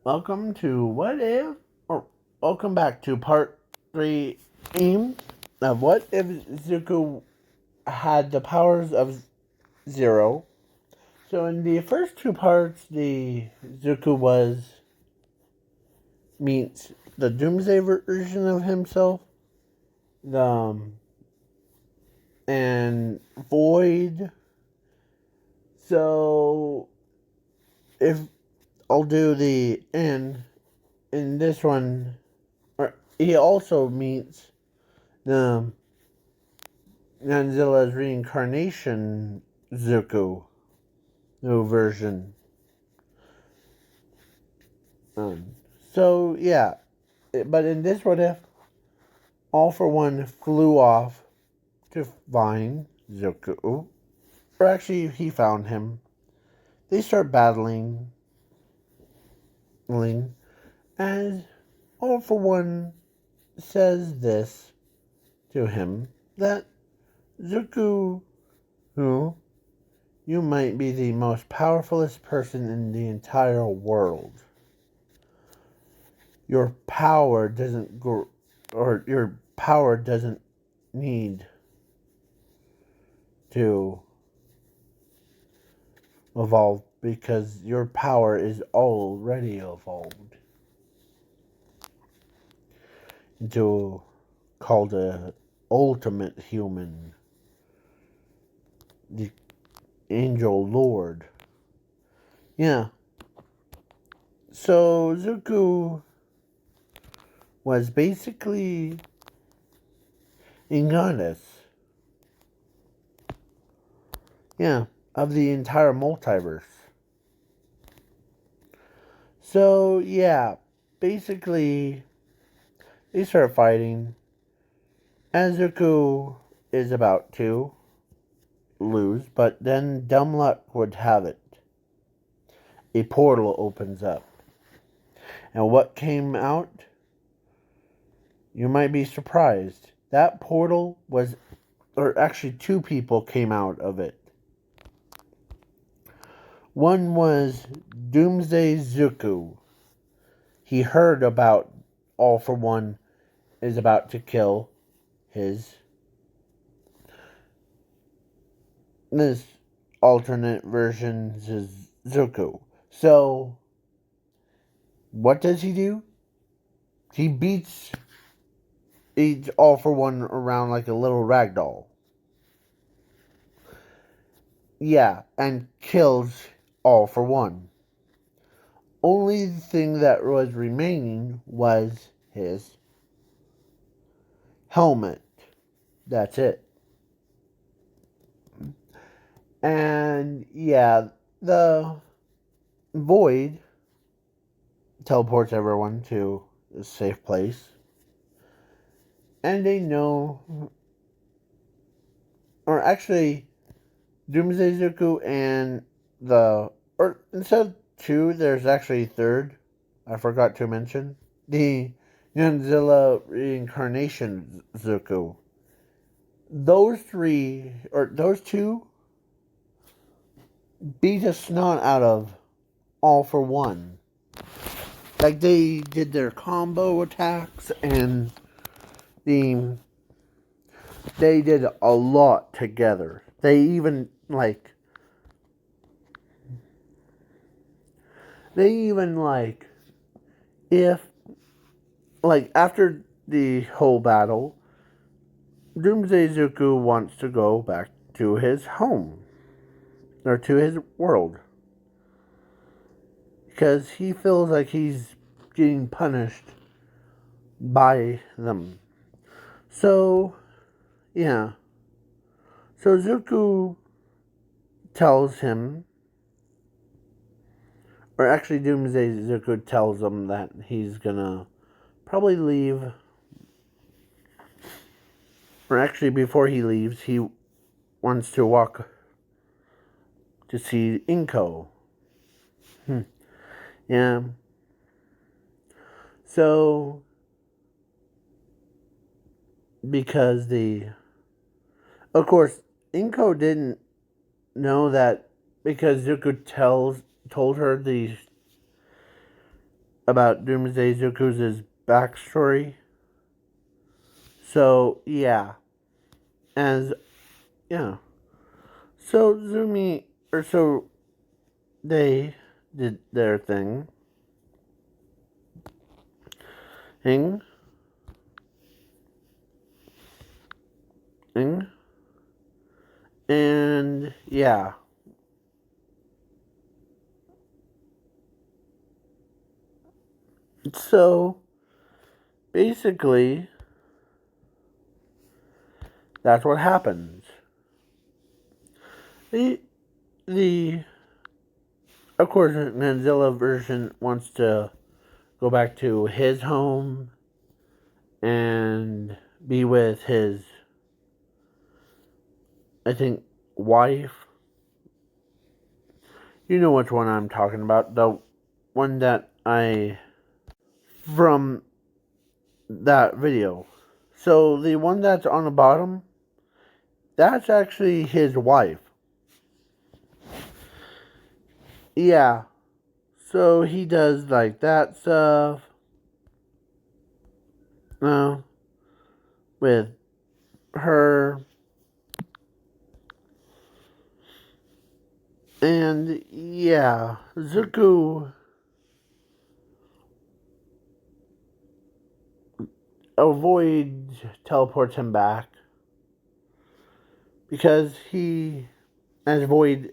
Welcome to What If, or welcome back to part 3 aim of What If Zuko had the powers of Zero. So in the first two parts, the Zuko meets the Doomsday version of himself, the and Void. So if I'll do the end in this one, he also meets the Godzilla's reincarnation Zuko, new version. Um, so yeah, but in this what if, All for One flew off to find Zuko, or actually he found him. They start battling, as All for One says this to him that Zuko, who you might be the most powerfulest person in the entire world. Your power doesn't grow, or your power doesn't need to evolve because your power is already evolved into called a ultimate human, the angel lord. Yeah. So Zuko was basically a goddess. Yeah, of the entire multiverse. So yeah, basically they start fighting. And Zuko is about to lose, but then dumb luck would have it. A portal opens up. And what came out? You might be surprised. That portal was, or actually two people came out of it. One was Doomsday Zuko. He heard about All for One is about to kill his this alternate version is Zuko. So what does he do? He beats each All for One around like a little rag doll. Yeah, and kills All for One. Only thing that was remaining was his helmet. That's it. And yeah, the void teleports everyone to a safe place. And they know, or actually, Doomsday Zuko and or instead of two, there's actually a third. I forgot to mention the Godzilla reincarnation Zuko. Those three, or those two, beat the snot out of All for One. Like they did their combo attacks, and the they did a lot together. They even if after the whole battle, Doomsday Zuko wants to go back to his home or to his world because he feels like he's getting punished by them. So, yeah. So Zuko tells him, or actually Doomsday Zuko tells him that he's gonna probably leave. Or actually, before he leaves, he wants to walk to see Inko. Yeah. So, because of course, Inko didn't know that because Zuko told her about Doomsday Zuku's backstory. So yeah, as yeah, so they did their thing, thing, and yeah. So basically, that's what happens. The the of course Godzilla version wants to go back to his home and be with his, I think, wife. You know which one I'm talking about. The one that I from that video. So the one that's on the bottom, that's actually his wife. Yeah. So he does like that stuff. Uh, with her. And yeah, Zuko avoids teleports him back because he, as Void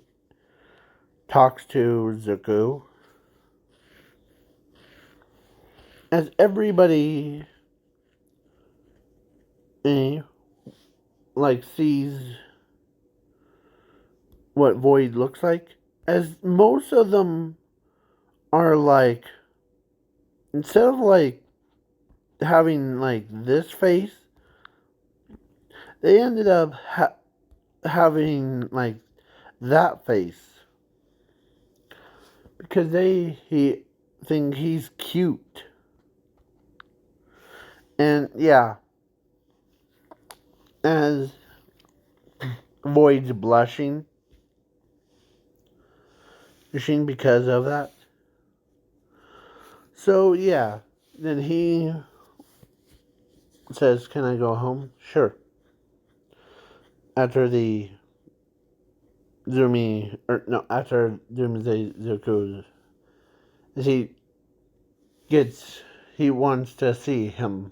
talks to Zuko, as everybody eh, like sees what Void looks like, as most of them are like, instead of like having like this face, they ended up having like that face because he think he's cute. And yeah, as Void's blushing because of that. So yeah, then he says, "Can I go home?" Sure. After the after Doomsday Zuko, he gets, he wants to see him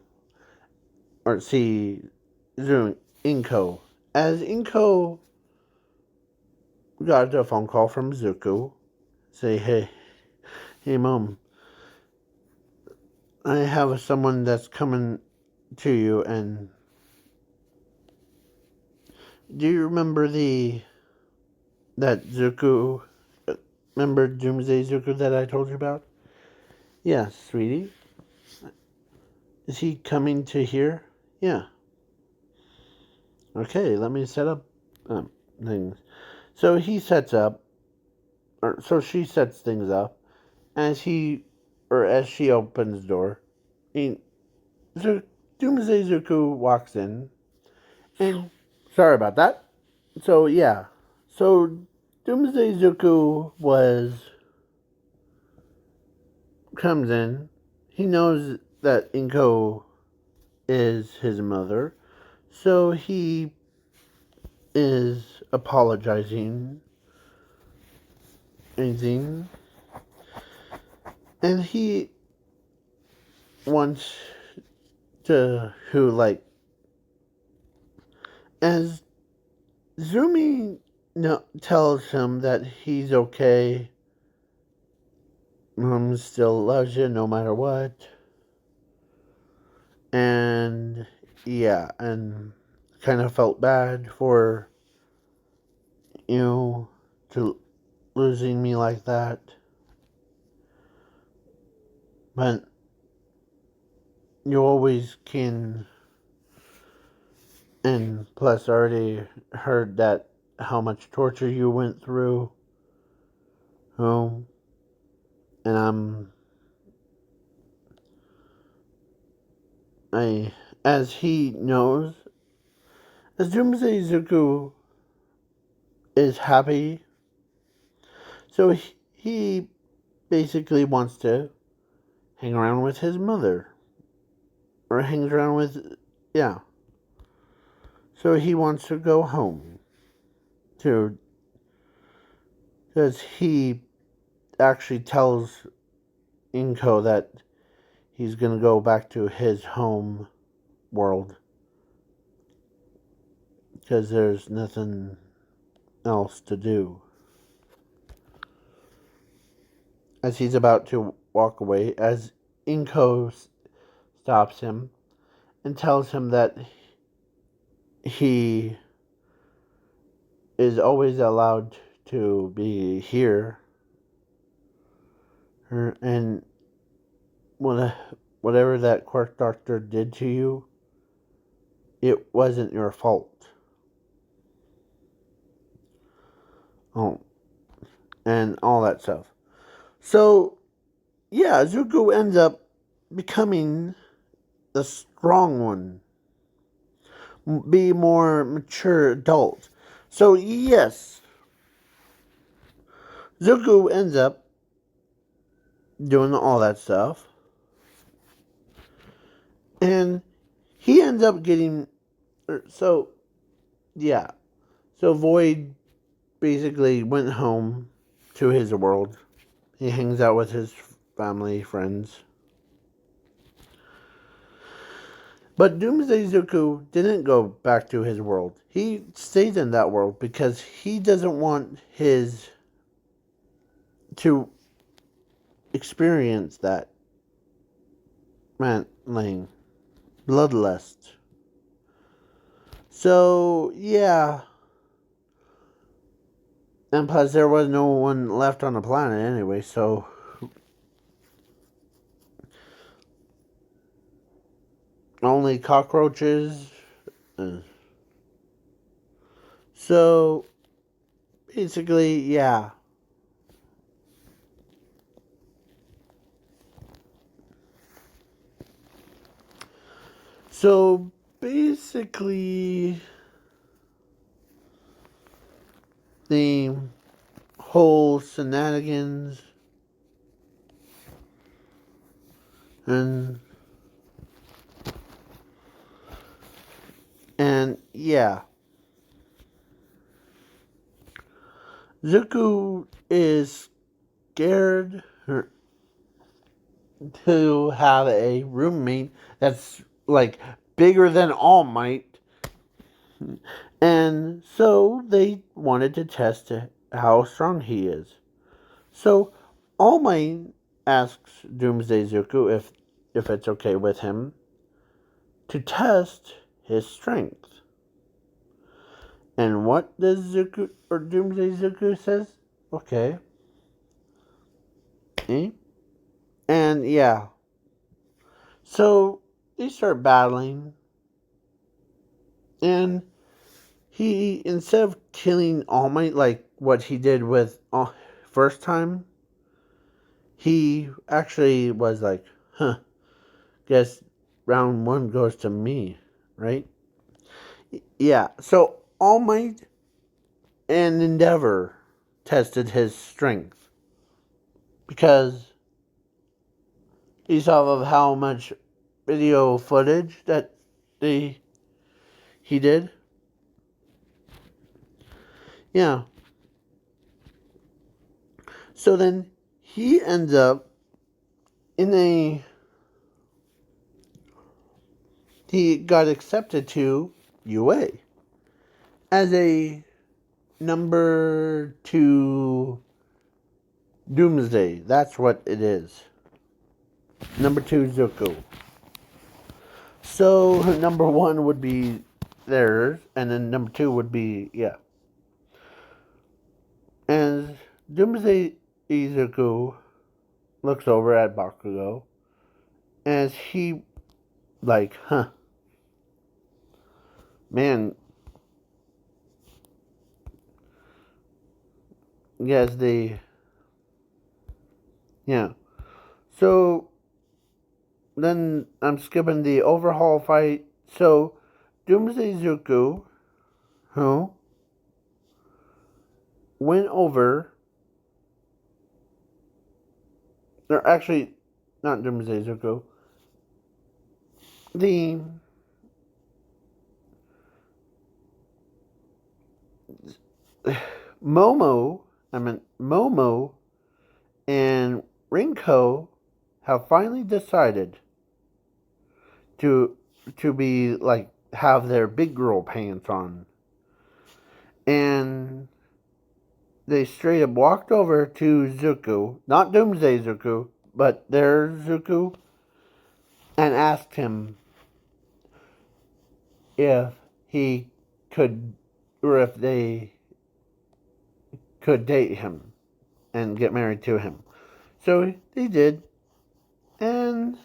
or see Inko. As Inko got a phone call from Zuko, say, hey, mom, I have someone that's coming to you, and do you remember that Zuko? Remember Doomsday Zuko that I told you about? Yes, sweetie. Is he coming to here? Yeah. Okay, let me set up things. So he sets up, or so she sets things up, as as she opens the door. He, Doomsday Zuko walks in, and sorry about that. So yeah, so Doomsday Zuko comes in. He knows that Inko is his mother, so he is apologizing, anything, and he wants to as Zumi tells him that he's okay. Mom still loves you no matter what. And yeah, and kind of felt bad for, you to losing me like that. But you always can, and plus I already heard that how much torture you went through. Oh, and as he knows, as Doomsday Zuko is happy, so he basically wants to hang around with his mother. Or hangs around with, yeah. So he wants to go home. Because he actually tells Inko that he's going to go back to his home world. Because there's nothing else to do. As he's about to walk away, as Inko stops him and tells him that he is always allowed to be here, and whatever that quirk doctor did to you, it wasn't your fault. Oh, and all that stuff. So, yeah, Zuko ends up becoming the strong one, be more mature adult. So, yes, Zuko ends up doing all that stuff, and he ends up getting. So, yeah. So, Void basically went home to his world. He hangs out with his family, friends. But Doomsday Zuko didn't go back to his world. He stayed in that world because he doesn't want his to experience that like bloodlust. So yeah. And plus there was no one left on the planet anyway, so only cockroaches. So basically, yeah. So basically, the whole shenanigans and yeah, Zuko is scared to have a roommate that's like bigger than All Might, and so they wanted to test how strong he is. So All Might asks Doomsday Zuko if it's okay with him to test his strength. And what does Zuko or Doomsday Zuko says? Okay. Eh? And yeah. So they start battling. And he, instead of killing All Might like what he did with first time, he actually was like, guess round one goes to me, right? Yeah. So All Might and Endeavor tested his strength because he saw of how much video footage that he did. Yeah. So then he ends up in a. He got accepted to UA as a number 2 Doomsday. That's what it is. Number 2 Zuko. So number 1 would be theirs, and then number 2 would be, yeah. And Doomsday Izuku looks over at Bakugo as he, like, man, yes, yeah. So, then I'm skipping the overhaul fight. So, Doomsday Zuku, who went over, or actually, not Doomsday Zuko. The Momo and Rinko have finally decided to be like have their big girl pants on. And they straight up walked over to Zuko, not Doomsday Zuko, but their Zuko, and asked him if he could, or if they could date him and get married to him. So they did, and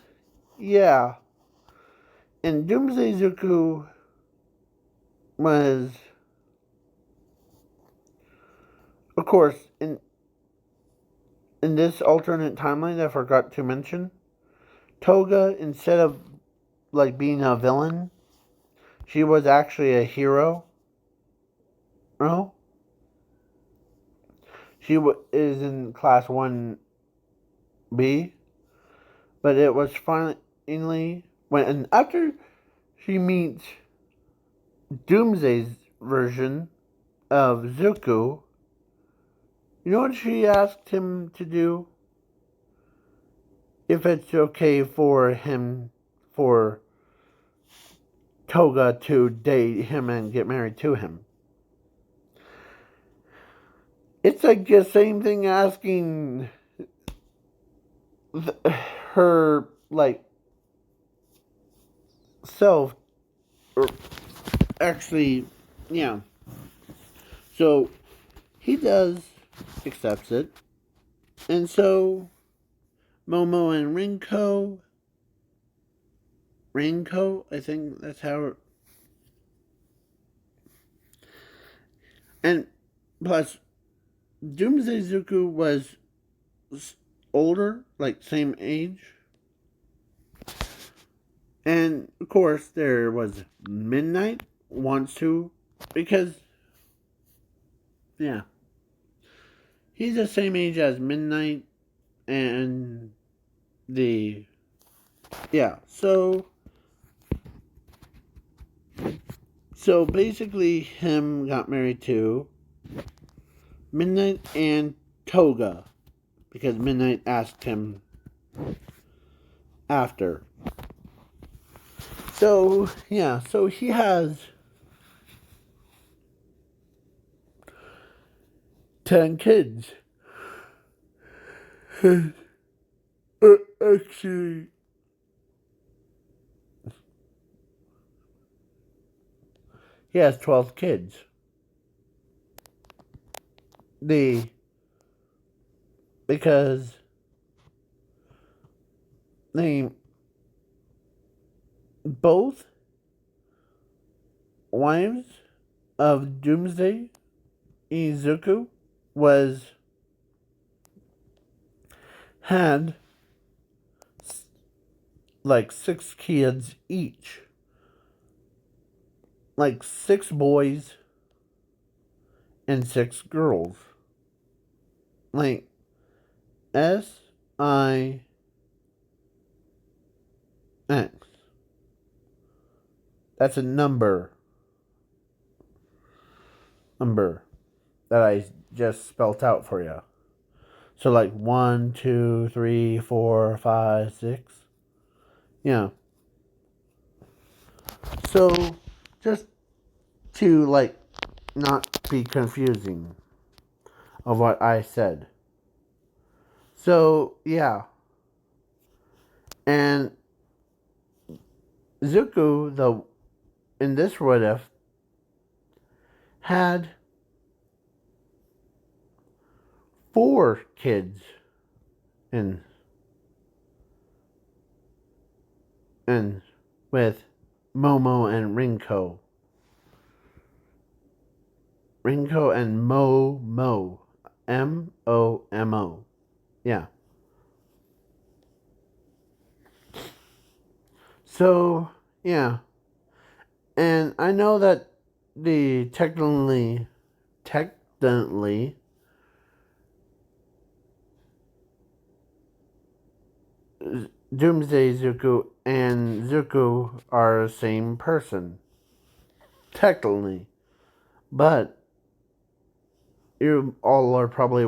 yeah. And Doomsday Zuko was, of course, in this alternate timeline that I forgot to mention, Toga, instead of like being a villain, she was actually a hero. No, she is in class 1B, but it was finally when after she meets Doomsday's version of Zuko, you know what she asked him to do? If it's okay for Toga to date him and get married to him. It's like the same thing asking her, like, self, or actually, yeah. So, he does, accepts it, and so, Momo and Rinko, I think that's how, and plus, Doomsday Zuko was older, like same age. And of course, there was Midnight wants to, because, yeah, he's the same age as Midnight, and the, yeah, so basically, him got married to Midnight and Toga, because Midnight asked him after. So, yeah, so he has 10 kids. Actually, he has 12 kids. Because they both wives of Doomsday Izuku had like 6 kids each. Like 6 boys and 6 girls. Like SIX. That's a number that I just spelt out for you. So like 1, 2, 3, 4, 5, 6. Yeah. So just to like not be confusing of what I said. So yeah. And Zuko, in this what if, had 4 kids and with Momo and Rinko. Rinko and Momo. Momo. Yeah. So, yeah. And I know that the technically Doomsday Zuko and Zuko are the same person, technically. But you all are probably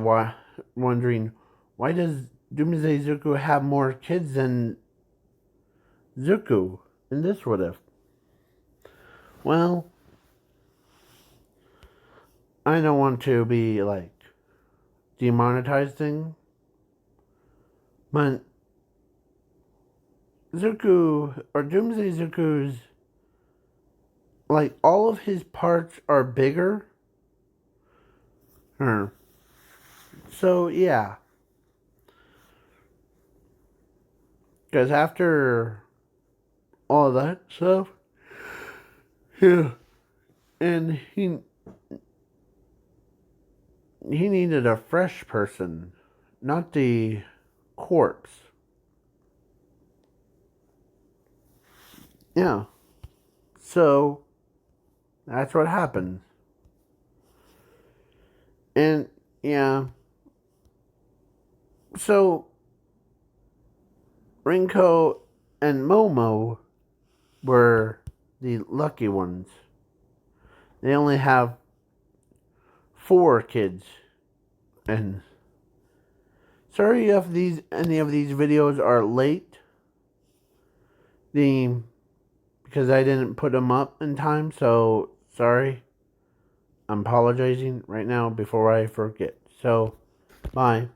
wondering, why does Doomsday Zuko have more kids than Zuko in this what if? Well, I don't want to be like demonetizing, but Zuko or Doomsday Zuko's like all of his parts are bigger. So yeah, because after all that stuff, yeah, and he needed a fresh person, not the corpse. Yeah. So that's what happened. And yeah. So Rinko and Momo were the lucky ones. They only have 4 kids. And sorry if any of these videos are late. Because I didn't put them up in time, so sorry. I'm apologizing right now before I forget. So, bye.